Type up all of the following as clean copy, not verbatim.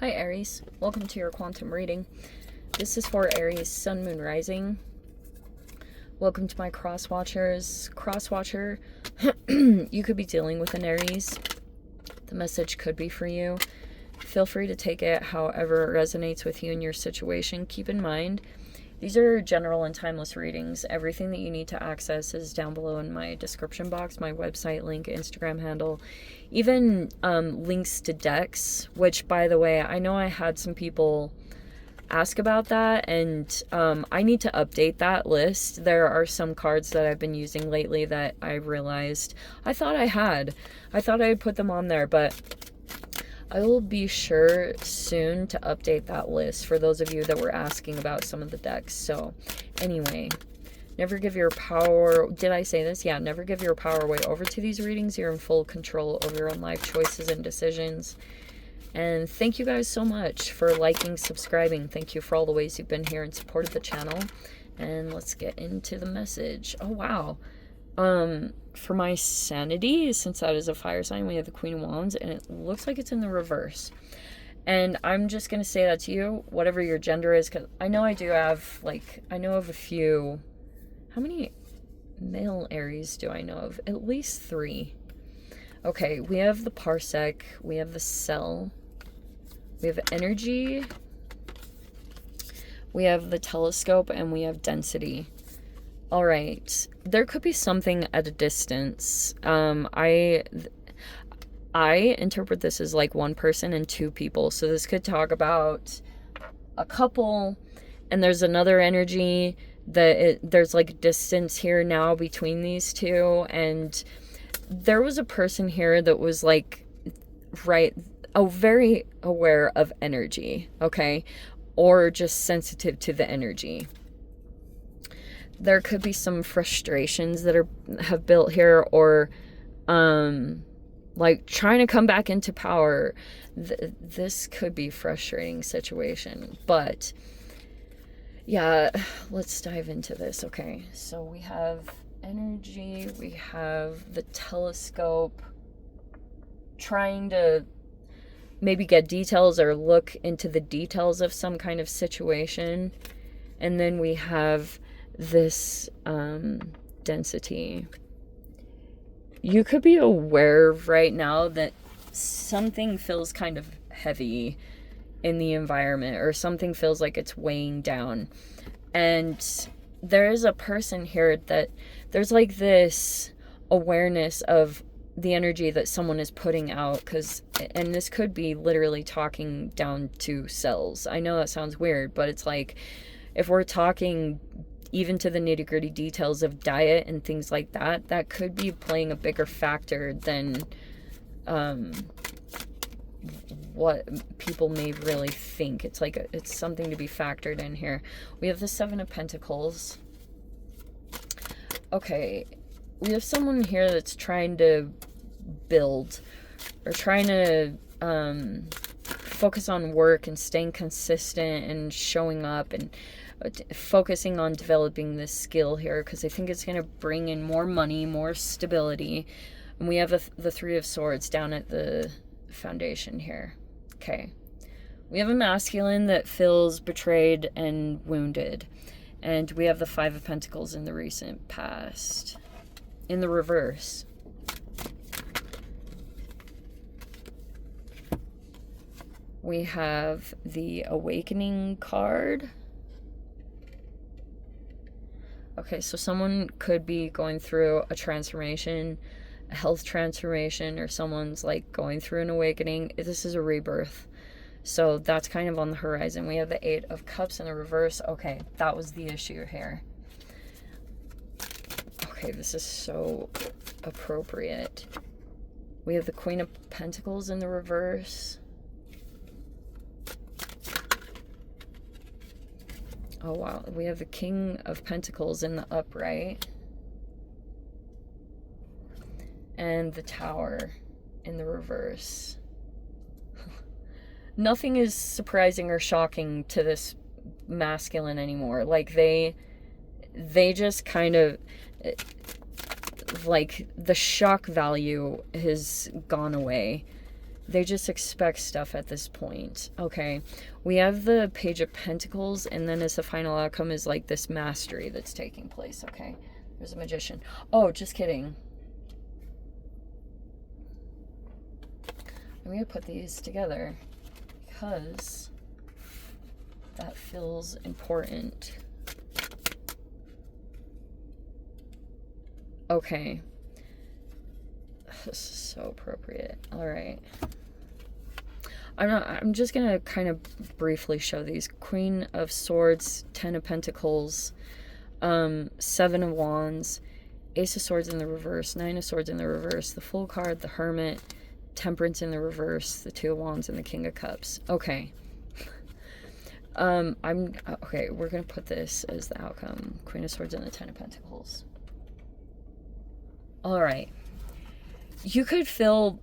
Hi Aries, welcome to your quantum reading. This is for Aries Sun, Moon, Rising. Welcome to my cross watchers. Cross watcher, you could be dealing with an Aries. The message could be for you. Feel free to take it however it resonates with you in your situation. Keep in mind, these are general and timeless readings. Everything that you need to access is down below in my description box, my website link, Instagram handle, even links to decks, which, by the way, I know I had some people ask about that, and I need to update that list. There are some cards that I've been using lately that I realized I thought I had put them on there, but I will be sure soon to update that list for those of you that were asking about some of the decks. So anyway, never give your power, did I say this? Yeah, never give your power away over to these readings. You're in full control over your own life choices and decisions. And thank you guys so much for liking, subscribing. Thank you for all the ways you've been here and supported the channel. And let's get into the message. Oh, wow. For my sanity, since that is a fire sign, we have the Queen of Wands, and it looks like it's in the reverse. And I'm just going to say that to you, whatever your gender is, because I know I do have, I know of a few. How many male Aries do I know of? At least 3. Okay, we have the Parsec, we have the Cell, we have Energy, we have the Telescope, and we have Density. All right, there could be something at a distance. I interpret this as like one person and 2 people. So this could talk about a couple, and there's another energy that there's like distance here now between these 2, and there was a person here that was like, very aware of energy, okay, or just sensitive to the energy. There could be some frustrations that have built here, or like trying to come back into power. This could be a frustrating situation, but yeah, let's dive into this. Okay, so we have energy, we have the Telescope, trying to maybe get details or look into the details of some kind of situation, and then we have this Density. You could be aware right now that something feels kind of heavy in the environment, or something feels like it's weighing down, and there is a person here that there's like this awareness of the energy that someone is putting out, and this could be literally talking down to cells. I know that sounds weird, but it's like, if we're talking even to the nitty-gritty details of diet and things like that, that could be playing a bigger factor than what people may really think. It's like it's something to be factored in here. We have the 7 of Pentacles. Okay, we have someone here that's trying to build, or trying to focus on work and staying consistent and showing up, and focusing on developing this skill here, because I think it's going to bring in more money, more stability. And we have the 3 of Swords down at the foundation here. Okay, we have a masculine that feels betrayed and wounded, and we have the 5 of Pentacles in the recent past in the reverse. We have the Awakening card. Okay, so someone could be going through a transformation, a health transformation, or someone's like going through an awakening. This is a rebirth. So that's kind of on the horizon. We have the 8 of Cups in the reverse. Okay, that was the issue here. Okay, this is so appropriate. We have the Queen of Pentacles in the reverse. Oh, wow. We have the King of Pentacles in the upright. And the Tower in the reverse. Nothing is surprising or shocking to this masculine anymore. Like, they just kind of, like, the shock value has gone away. They just expect stuff at this point. Okay. We have the Page of Pentacles, and then as the final outcome is like this mastery that's taking place. Okay. There's a Magician. Oh, just kidding. I'm going to put these together because that feels important. Okay. This is so appropriate. All right. I'm just going to kind of briefly show these. Queen of Swords, 10 of Pentacles, 7 of Wands, Ace of Swords in the reverse, 9 of Swords in the reverse, the Fool card, the Hermit, Temperance in the reverse, the 2 of Wands, and the King of Cups. Okay. Okay, we're going to put this as the outcome. Queen of Swords and the 10 of Pentacles. All right. You could feel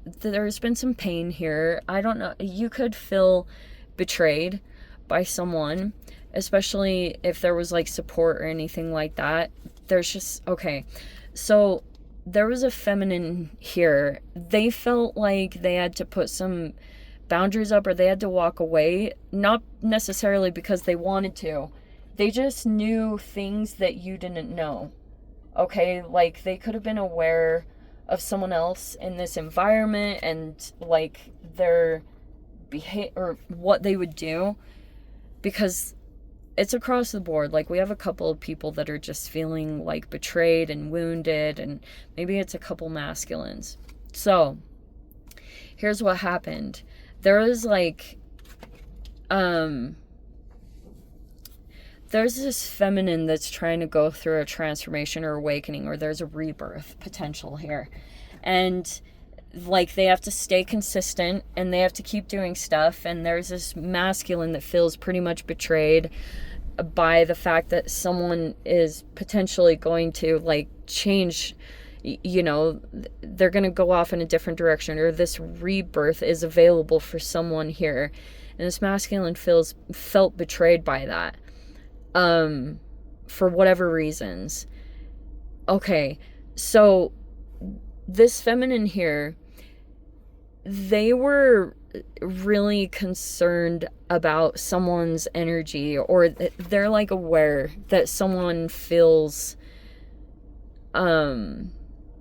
there's been some pain here. I don't know. You could feel betrayed by someone, especially if there was like support or anything like that. There's just, okay. So there was a feminine here. They felt like they had to put some boundaries up, or they had to walk away, not necessarily because they wanted to. They just knew things that you didn't know. Okay, like they could have been aware of someone else in this environment and like their behavior or what they would do, because it's across the board. Like we have a couple of people that are just feeling like betrayed and wounded, and maybe it's a couple masculines. So here's what happened. There was like there's this feminine that's trying to go through a transformation or awakening, or there's a rebirth potential here. And like they have to stay consistent and they have to keep doing stuff. And there's this masculine that feels pretty much betrayed by the fact that someone is potentially going to like change, you know, they're going to go off in a different direction, or this rebirth is available for someone here. And this masculine felt betrayed by that. For whatever reasons. Okay, so this feminine here, they were really concerned about someone's energy, or they're like aware that someone feels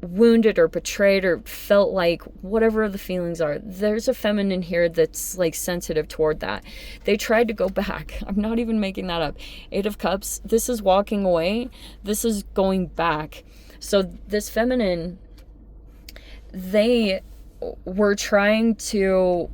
wounded or betrayed or felt like whatever the feelings are. There's a feminine here that's like sensitive toward that. They tried to go back. I'm not even making that up. 8 of Cups. This is walking away. This is going back. So this feminine, they were trying to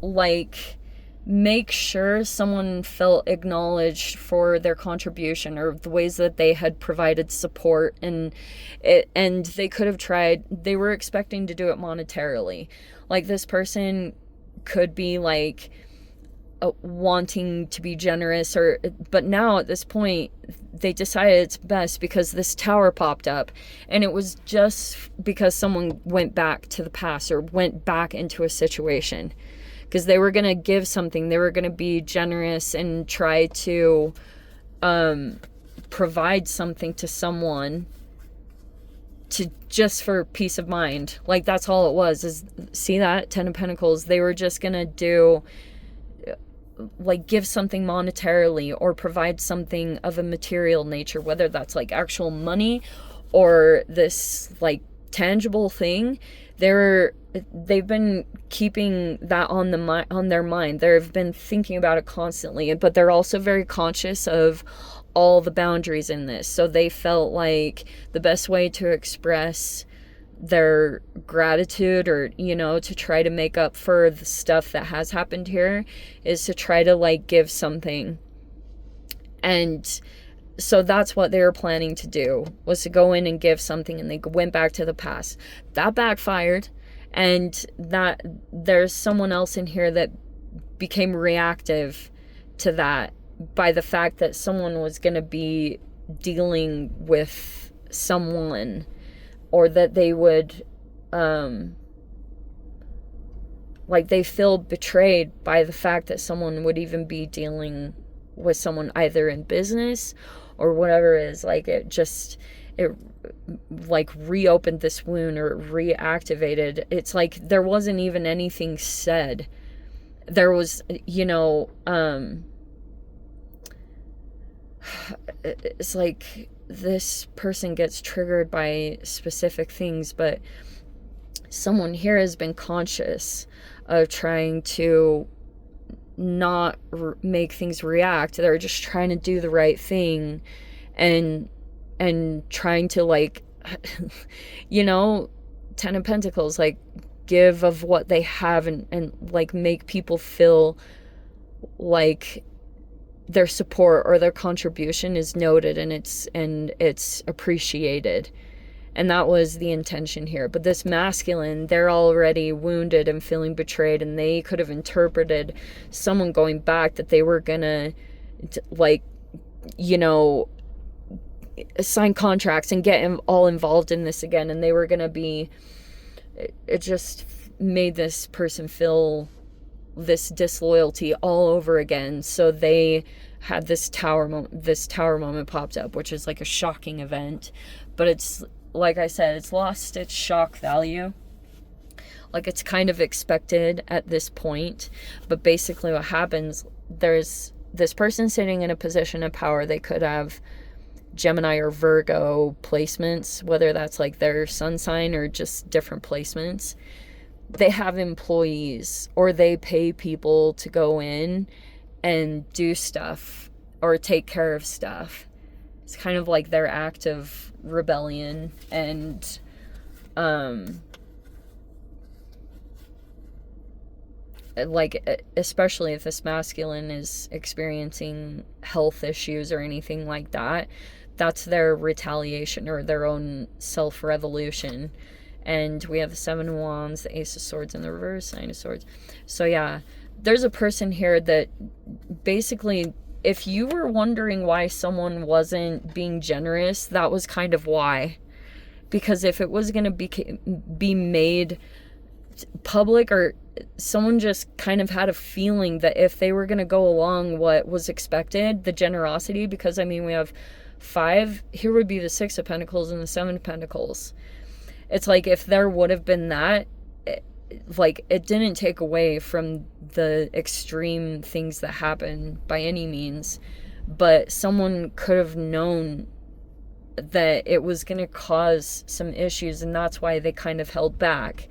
like make sure someone felt acknowledged for their contribution or the ways that they had provided support, and they could have tried. They were expecting to do it monetarily. Like this person could be like wanting to be generous, but now at this point they decided it's best because this tower popped up, and it was just because someone went back to the past or went back into a situation. Because they were going to give something. They were going to be generous and try to provide something to someone just for peace of mind. Like, that's all it was. Is see that? 10 of Pentacles. They were just going to do, like, give something monetarily or provide something of a material nature. Whether that's, like, actual money or this, like, tangible thing. They've been keeping that on their mind. They've been thinking about it constantly, but they're also very conscious of all the boundaries in this. So they felt like the best way to express their gratitude, or, you know, to try to make up for the stuff that has happened here, is to try to like give something. And so that's what they were planning to do, was to go in and give something, and they went back to the past. That backfired, and that there's someone else in here that became reactive to that by the fact that someone was going to be dealing with someone, or that they would like they feel betrayed by the fact that someone would even be dealing with someone either in business or whatever it is. Like, it just, it like reopened this wound or reactivated. It's like there wasn't even anything said. There was, you know, it's like this person gets triggered by specific things, but someone here has been conscious of trying to not make things react. They're just trying to do the right thing and trying to, like, you know, Ten of Pentacles, like, give of what they have and like make people feel like their support or their contribution is noted and it's appreciated. And that was the intention here. But this masculine, they're already wounded and feeling betrayed, and they could have interpreted someone going back that they were gonna, like, you know, sign contracts and get all involved in this again, and they were gonna be, it just made this person feel this disloyalty all over again. So they had this tower moment popped up, which is like a shocking event, but it's, like I said, it's lost its shock value. Like, it's kind of expected at this point. But basically what happens, there's this person sitting in a position of power. They could have Gemini or Virgo placements, whether that's like their sun sign or just different placements. They have employees, or they pay people to go in and do stuff or take care of stuff. It's kind of like their act of rebellion. And like, especially if this masculine is experiencing health issues or anything like that, that's their retaliation or their own self-revolution. And we have the Seven of Wands, the Ace of Swords in the reverse, Nine of Swords. So yeah, there's a person here that basically, if you were wondering why someone wasn't being generous, that was kind of why. Because if it was going to be made public, or someone just kind of had a feeling that if they were going to go along what was expected, the generosity, because I mean, we have 5, here would be the 6 of Pentacles and the 7 of Pentacles. It's like, if there would have been that, like, it didn't take away from the extreme things that happened by any means, but someone could have known that it was going to cause some issues, and that's why they kind of held back,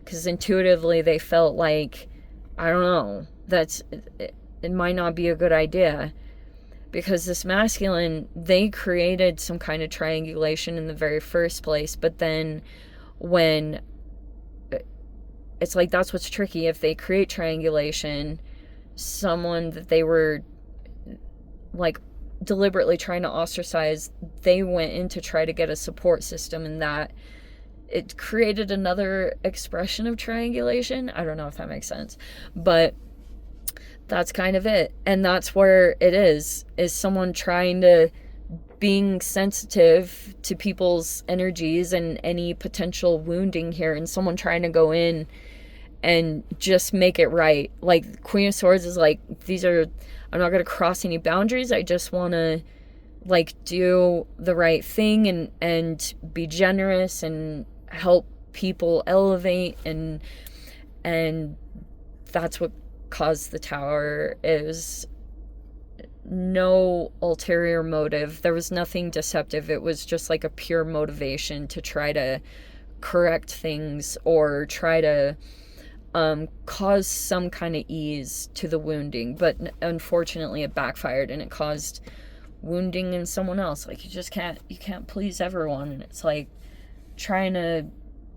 because intuitively they felt like, I don't know, it might not be a good idea. Because this masculine, they created some kind of triangulation in the very first place, but then when, it's like, that's what's tricky. If they create triangulation, someone that they were like deliberately trying to ostracize, they went in to try to get a support system, and that it created another expression of triangulation. I don't know if that makes sense, but that's kind of it. And that's where it is someone trying to, being sensitive to people's energies and any potential wounding here, and someone trying to go in and just make it right. Like, Queen of Swords is like, I'm not going to cross any boundaries. I just want to, like, do the right thing and be generous and help people elevate, and that's what caused the Tower. Is no ulterior motive. There was nothing deceptive. It was just like a pure motivation to try to correct things or try to cause some kind of ease to the wounding. But unfortunately it backfired, and it caused wounding in someone else. Like, you can't please everyone, and it's like trying to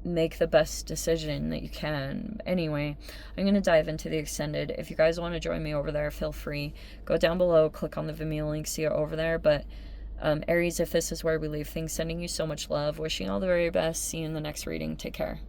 make the best decision that you can. Anyway, I'm going to dive into the extended. If you guys want to join me over there, feel free. Go down below, click on the Vimeo link, see it over there. But Aries, if this is where we leave things, sending you so much love, wishing all the very best. See you in the next reading. Take care.